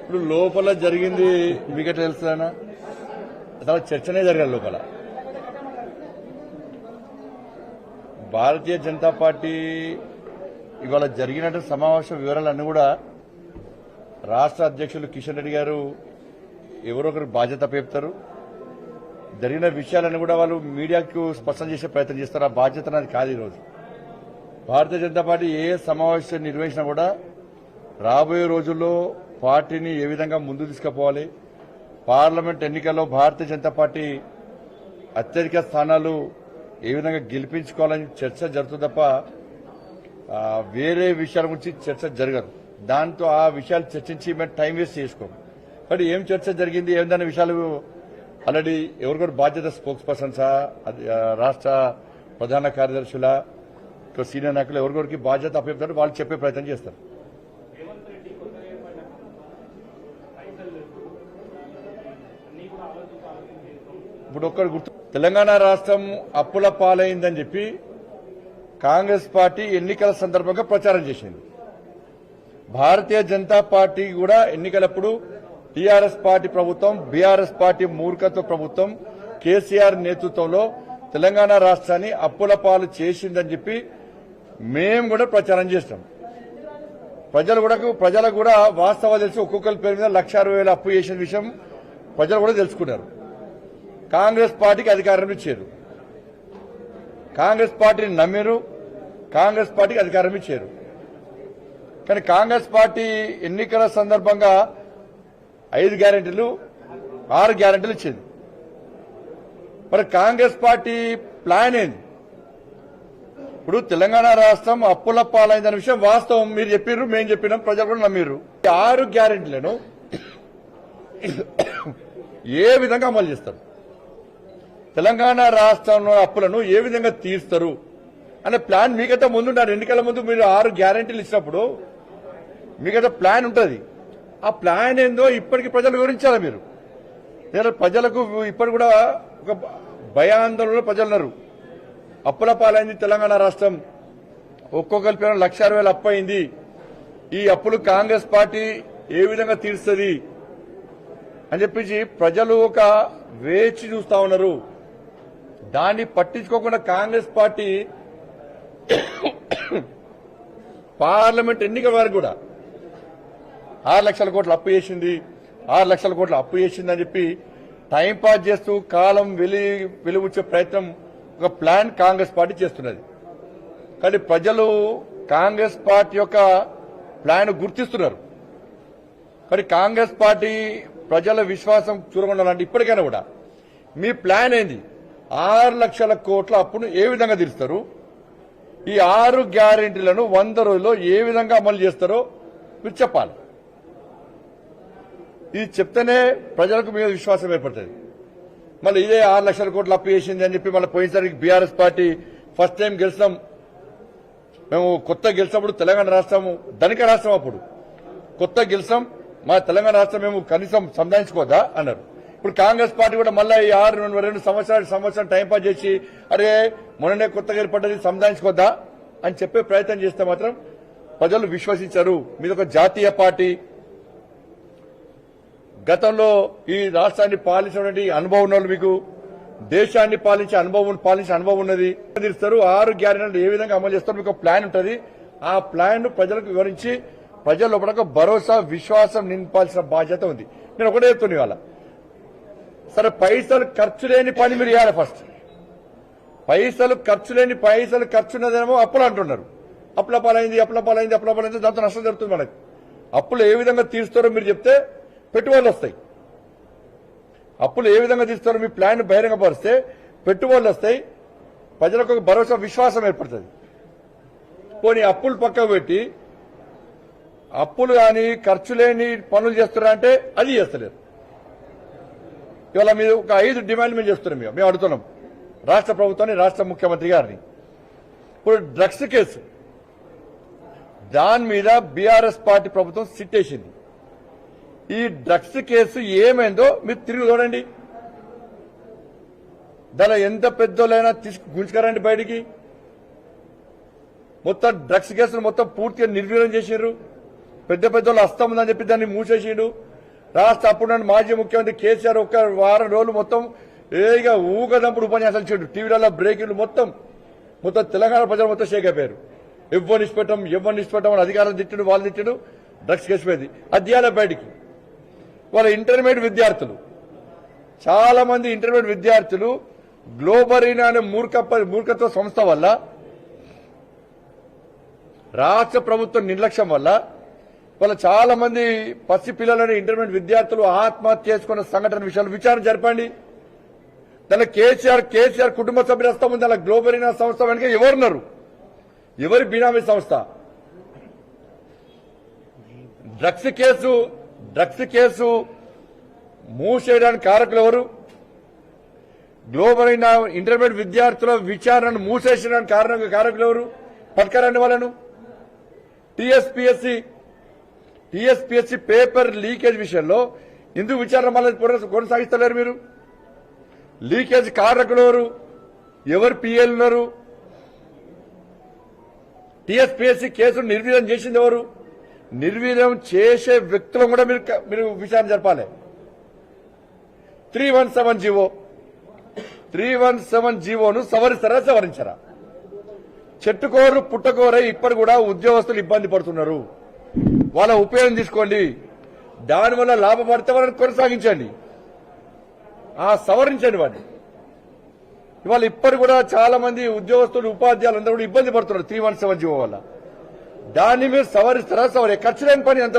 ఇప్పుడు లోపల జరిగింది మీకు తెలుస్తానా అసలు చర్చనే జరగాలి లోపల. భారతీయ జనతా పార్టీ ఇవాళ జరిగినట్టు సమావేశ వివరాలన్నీ కూడా రాష్ట్ర అధ్యక్షులు కిషన్ రెడ్డి గారు ఎవరో ఒకరు బాధ్యత పేపుతారు. జరిగిన విషయాలన్నీ కూడా వాళ్ళు మీడియాకు స్పష్టం చేసే ప్రయత్నం చేస్తారు. ఆ బాధ్యత నాది కాదు. ఈరోజు భారతీయ జనతా పార్టీ ఏ సమావేశం నిర్వహించినా కూడా రాబోయే రోజుల్లో పార్టీని ఏ విధంగా ముందు తీసుకుపోవాలి, పార్లమెంట్ ఎన్నికల్లో భారతీయ జనతా పార్టీ అత్యధిక స్థానాలు ఏ విధంగా గెలిపించుకోవాలని చర్చ జరుగుతుంది తప్ప వేరే విషయాల గురించి చర్చ జరగదు. దాంతో ఆ విషయాలు చర్చించి మేము టైం వేస్ట్ చేసుకోము. బట్ ఏం చర్చ జరిగింది ఏమిదన్న విషయాలు ఆల్రెడీ ఎవరికొరు బాధ్యత స్పోక్స్ పర్సన్సా, రాష్ట్ర ప్రధాన కార్యదర్శుల, సీనియర్ నాయకులు ఎవరికొరికి బాధ్యత అప్పచెప్తారు, వాళ్ళు చెప్పే ప్రయత్నం చేస్తారు. ఇప్పుడు ఒక్కటి గుర్తు, తెలంగాణ రాష్ట్రం అప్పుల పాలైందని చెప్పి కాంగ్రెస్ పార్టీ ఎన్నికల సందర్భంగా ప్రచారం చేసింది. భారతీయ జనతా పార్టీ కూడా ఎన్నికలప్పుడు టీఆర్ఎస్ పార్టీ ప్రభుత్వం, బీఆర్ఎస్ పార్టీ మూర్ఖత్వ ప్రభుత్వం, కేసీఆర్ నేతృత్వంలో తెలంగాణ రాష్ట్రాన్ని అప్పుల పాలు చేసిందని చెప్పి మేము కూడా ప్రచారం చేస్తాం. ప్రజలకు కూడా వాస్తవాలు తెలిసి ఒక్కొక్కరి పేరు మీద 1,60,000 అప్పు చేసిన విషయం ప్రజలు కూడా తెలుసుకున్నారు. కాంగ్రెస్ పార్టీకి అధికారం ఇచ్చారు, కాంగ్రెస్ పార్టీని నమ్మిరు, కాంగ్రెస్ పార్టీకి అధికారం ఇచ్చారు. కానీ కాంగ్రెస్ పార్టీ ఎన్నికల సందర్భంగా 5 గ్యారెంటీలు 6 గ్యారెంటీలు ఇచ్చింది. మరి కాంగ్రెస్ పార్టీ ప్లాన్ ఏంది? ఇప్పుడు తెలంగాణ రాష్ట్రం అప్పుల పాలైందనే విషయం వాస్తవం. మీరు చెప్పారు, మేము చెప్పినాం, ప్రజలు కూడా నమ్మిరు. 6 గ్యారెంటీలను ఏ విధంగా అమలు చేస్తారు, తెలంగాణ రాష్ట్రంలో అప్పులను ఏ విధంగా తీరుస్తారు అనే ప్లాన్ మీకైతే ముందుంటారు. ఎన్నికల ముందు మీరు 6 గ్యారెంటీలు ఇచ్చినప్పుడు మీకైతే ప్లాన్ ఉంటుంది. ఆ ప్లాన్ ఏందో ఇప్పటికీ ప్రజలు వివరించాలా మీరు? ప్రజలకు ఇప్పటి కూడా ఒక భయాందోళనలో ప్రజలున్నారు. అప్పుల పాలైంది తెలంగాణ రాష్ట్రం, ఒక్కొక్కరి పేరు 1,60,000 అప్పు అయింది. ఈ అప్పులు కాంగ్రెస్ పార్టీ ఏ విధంగా తీరుస్తుంది అని చెప్పేసి ప్రజలు ఒక వేచి చూస్తా ఉన్నారు. దాన్ని పట్టించుకోకుండా కాంగ్రెస్ పార్టీ పార్లమెంట్ ఎన్నికల వరకు కూడా 6 లక్షల కోట్ల అప్పు చేసింది, 6 లక్షల కోట్ల అప్పు చేసింది అని చెప్పి టైంపాస్ చేస్తూ కాలం వెలువచ్చే ప్రయత్నం, ఒక ప్లాన్ కాంగ్రెస్ పార్టీ చేస్తున్నది. కానీ ప్రజలు కాంగ్రెస్ పార్టీ యొక్క ప్లాన్ గుర్తిస్తున్నారు. కానీ కాంగ్రెస్ పార్టీ ప్రజల విశ్వాసం చూరగొండాలంటే ఇప్పటికైనా కూడా మీ ప్లాన్ ఏంది? 6 లక్షల కోట్ల అప్పును ఏ విధంగా తీరుస్తారు? ఈ 6 గ్యారెంటీలను 100 రోజుల్లో ఏ విధంగా అమలు చేస్తారో మీరు చెప్పాలి. ఇది చెప్తేనే ప్రజలకు మీద విశ్వాసం ఏర్పడుతుంది. మళ్ళీ ఇదే 6 లక్షల కోట్ల అప్పు చేసింది అని చెప్పి మళ్ళీ పోయినసారికి బీఆర్ఎస్ పార్టీ ఫస్ట్ టైం గెలిచాం, మేము కొత్త గెలిచినప్పుడు తెలంగాణ రాష్ట్రము ధనిక రాష్ట్రం, అప్పుడు కొత్త గెలిచాం, మా తెలంగాణ రాష్ట్రం మేము కనీసం సంధానించుకోదా అన్నారు. ఇప్పుడు కాంగ్రెస్ పార్టీ కూడా మళ్ళీ ఈ 2 సంవత్సరాలు టైంపాస్ చేసి అరే మొన్ననే కొత్తగా ఏర్పడ్డది సంధానించుకోద్దా అని చెప్పే ప్రయత్నం చేస్తే మాత్రం ప్రజలు విశ్వసించారు. మీదొక జాతీయ పార్టీ, గతంలో ఈ రాష్ట్రాన్ని పాలించినటువంటి అనుభవం ఉన్నది, మీకు దేశాన్ని పాలించే అనుభవం ఉన్నది. తీరుస్తారు 6 గ్యారెంటీలు ఏ విధంగా అమలు చేస్తారు, మీకు ప్లాన్ ఉంటుంది. ఆ ప్లాన్ ను ప్రజలకు వివరించి ప్రజల లోపల భరోసా విశ్వాసం నింపాల్సిన బాధ్యత ఉంది. నేను ఒకటే చెప్తున్నా ఇవాళ, సరే పైసలు ఖర్చు లేని పని మీరు చేయాలి. ఫస్ట్ పైసలు ఖర్చున్నదేమో అప్పులు అంటున్నారు. అప్పుల పాలైంది, దాంతో నష్టం జరుగుతుంది మనకి. అప్పులు ఏ విధంగా తీరుస్తారో మీరు చెప్తే పెట్టుబడులు వస్తాయి. అప్పులు ఏ విధంగా తీరుస్తారో మీ ప్లాన్ బహిరంగపరిస్తే పెట్టుబడులు వస్తాయి, ప్రజలకు ఒక భరోసా విశ్వాసం ఏర్పడుతుంది. పోనీ అప్పులు పక్కకు పెట్టి అప్పులు కానీ ఖర్చు లేని పనులు చేస్తున్నారంటే అది చేస్తలేరు. ఇవాళ మీరు ఒక 5 డిమాండ్లు మేము చేస్తున్నాం, మేము అడుగుతున్నాం రాష్ట్ర ప్రభుత్వాన్ని, రాష్ట్ర ముఖ్యమంత్రి గారిని. ఇప్పుడు డ్రగ్స్ కేసు, దాని మీద బీఆర్ఎస్ పార్టీ ప్రభుత్వం సిట్ వేసింది. ఈ డ్రగ్స్ కేసు ఏమైందో మీరు తిరిగి చూడండి. దానిలో ఎంత పెద్దోళ్ళైనా గుంజుకారండి బయటికి. మొత్తం డ్రగ్స్ కేసును మొత్తం పూర్తిగా నిర్వీర్యం చేసిండ్రు. పెద్దోళ్ళు హస్తం ఉందని చెప్పి దాన్ని మూసేసిండు. రాష్ట్ర అప్పుడు మాజీ ముఖ్యమంత్రి కేసీఆర్ ఒక్క వారం రోజులు మొత్తం ఏగా ఊగదంపుడు ఉపన్యాసాలు ఇచ్చాడు. టీవీలలో బ్రేకింగ్లు మొత్తం తెలంగాణ ప్రజలు మొత్తం షేక్ అయిపోయారు. ఎవరిని ఇష్టపెట్టాం అని అధికారులు తిట్టిడు, వాళ్ళు తిట్టిడు, డ్రగ్స్ కేసిపోయింది. అధ్యాయాల బయటికి వాళ్ళ ఇంటర్మీడియట్ విద్యార్థులు, చాలా మంది ఇంటర్మీడియట్ విద్యార్థులు గ్లోబరీనా అనే మూర్ఖత్వ సంస్థ వల్ల, రాష్ట్ర ప్రభుత్వం నిర్లక్ష్యం వల్ల వాళ్ళ చాలా మంది పసి పిల్లలని ఇంటర్మీడియట్ విద్యార్థులు ఆత్మహత్య చేసుకున్న సంఘటన విషయాలు విచారణ జరపండి. దానిలో కేసీఆర్ కుటుంబ సభ్యుల హస్తం ఉంది. అలా గ్లోబరీనా సంస్థ వెనుక ఎవరున్నారు? ఎవరి బినామీ సంస్థ? డ్రగ్స్ కేసు మూసేయడానికి కారకులు ఎవరు? గ్లోబరీనా ఇంటర్మీడియట్ విద్యార్థుల విచారణను మూసేసడానికి కారకులు ఎవరు? పట్టుకరండి వాళ్ళను. టీఎస్పీఎస్సీ పేపర్ లీకేజ్ విషయంలో ఎందుకు విచారణ మళ్ళీ కొనసాగిస్తలేరు మీరు? లీకేజ్ కారకులు ఎవరు పిఎల్ ఉన్నారు? టీఎస్పీఎస్సీ కేసును నిర్వీర్యం చేసింది ఎవరు? నిర్వీర్యం చేసే వ్యక్తులను కూడా మీరు విచారణ జరపాలి. 317 జీవోను సవరించరా? చెట్టుకోరు పుట్టకోరై ఇప్పటి కూడా ఉద్యోగస్తులు ఇబ్బంది పడుతున్నారు. వాళ్ళ ఉపయోగం తీసుకోండి. దానివల్ల లాభపడితే వాళ్ళని కొనసాగించండి, సవరించండి వాడిని. ఇవాళ ఇప్పటి కూడా చాలా మంది ఉద్యోగస్తులు, ఉపాధ్యాయులు అందరూ కూడా ఇబ్బంది పడుతున్నారు 317 జీవో వల్ల. దాన్ని మీరు సవరిస్తారా? ఖర్చు లేని పని అంత